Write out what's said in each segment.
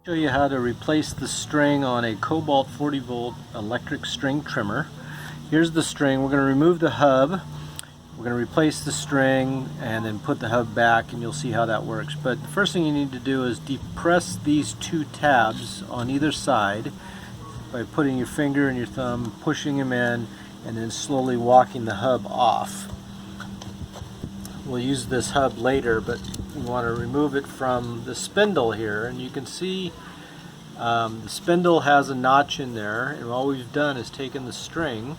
Show you how to replace the string on a Kobalt 40-volt electric string trimmer. Here's the string. We're going to remove the hub. We're going to replace the string and then put the hub back, and you'll see how that works. But the first thing you need to do is depress these two tabs on either side by putting your finger and your thumb, pushing them in, and then slowly walking the hub off. We'll use this hub later, but we want to remove it from the spindle here, and you can see the spindle has a notch in there, and all we've done is taken the string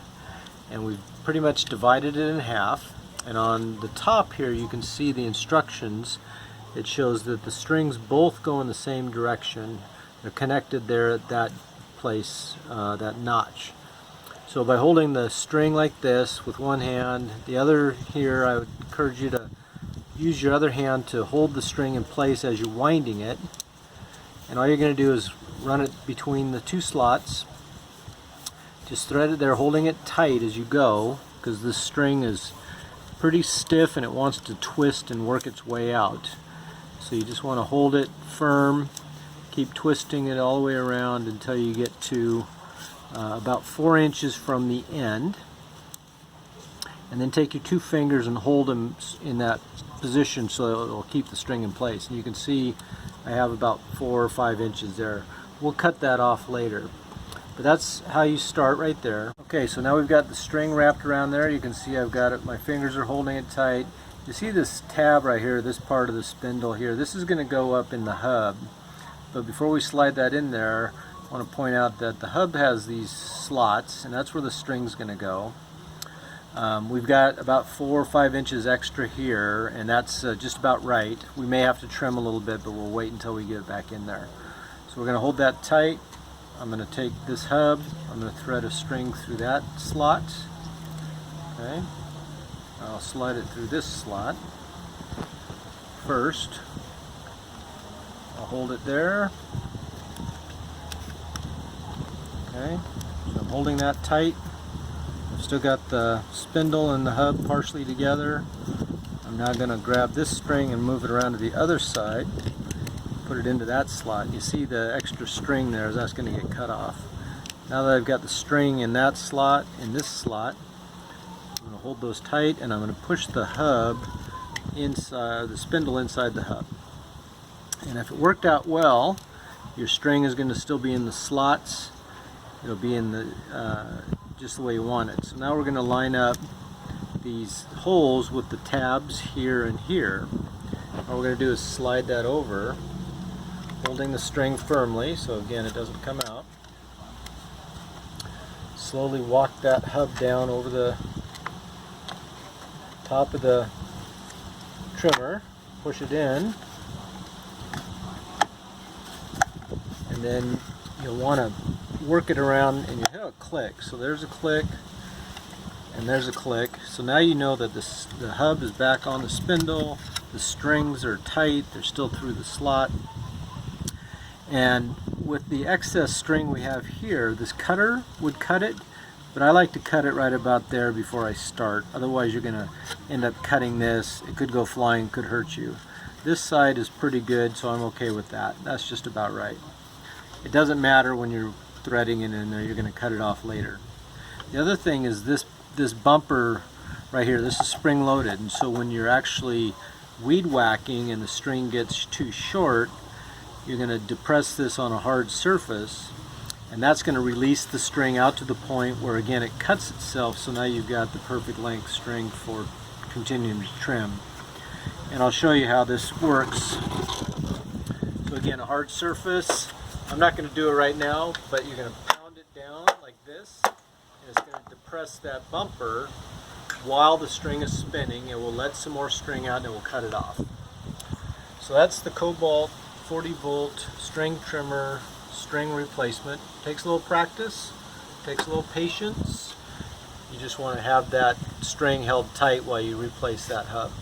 and we've pretty much divided it in half, and on the top here you can see the instructions. It shows that the strings both go in the same direction. They're connected there at that place, that notch. So by holding the string like this with one hand, the other here, I would encourage you to use your other hand to hold the string in place as you're winding it. And all you're going to do is run it between the two slots. Just thread it there, holding it tight as you go, because this string is pretty stiff and it wants to twist and work its way out. So you just want to hold it firm, keep twisting it all the way around until you get to about 4 inches from the end, and then take your two fingers and hold them in that position so it'll keep the string in place. And you can see I have about 4 or 5 inches there. We'll cut that off later, but that's how you start right there. Okay, so now we've got the string wrapped around there. You can see I've got it, my fingers are holding it tight. You see this tab right here, this part of the spindle here, this is going to go up in the hub. But before we slide that in there, I want to point out that the hub has these slots, and that's where the string's going to go. We've got about 4 or 5 inches extra here, and that's just about right. We may have to trim a little bit, but we'll wait until we get it back in there. So we're going to hold that tight. I'm going to take this hub, I'm going to thread a string through that slot. Okay, I'll slide it through this slot first. I'll hold it there. Okay, so I'm holding that tight. I've still got the spindle and the hub partially together. I'm now going to grab this string and move it around to the other side, put it into that slot. You see the extra string there, that's going to get cut off. Now that I've got the string in that slot, in this slot, I'm going to hold those tight, and I'm going to push the hub inside, the spindle inside the hub. And if it worked out well, your string is going to still be in the slots. It'll be in the just the way you want it. So now we're going to line up these holes with the tabs here and here. All we're going to do is slide that over, holding the string firmly so again it doesn't come out. Slowly walk that hub down over the top of the trimmer, push it in, and then you'll want to work it around, and you hear a click. So there's a click, and there's a click. So now you know that the hub is back on the spindle, the strings are tight, they're still through the slot. And with the excess string we have here, this cutter would cut it, but I like to cut it right about there before I start. Otherwise you're going to end up cutting this. It could go flying, could hurt you. This side is pretty good, so I'm okay with that. That's just about right. It doesn't matter when you're threading it in there, you're going to cut it off later. The other thing is this bumper right here, this is spring loaded, and so when you're actually weed whacking and the string gets too short, you're going to depress this on a hard surface, and that's going to release the string out to the point where again it cuts itself, so now you've got the perfect length string for continuing to trim. And I'll show you how this works. So again, a hard surface. I'm not going to do it right now, but you're going to pound it down like this, and it's going to depress that bumper while the string is spinning. It will let some more string out and it will cut it off. So that's the Kobalt 40-volt string trimmer string replacement. Takes a little practice, takes a little patience. You just want to have that string held tight while you replace that hub.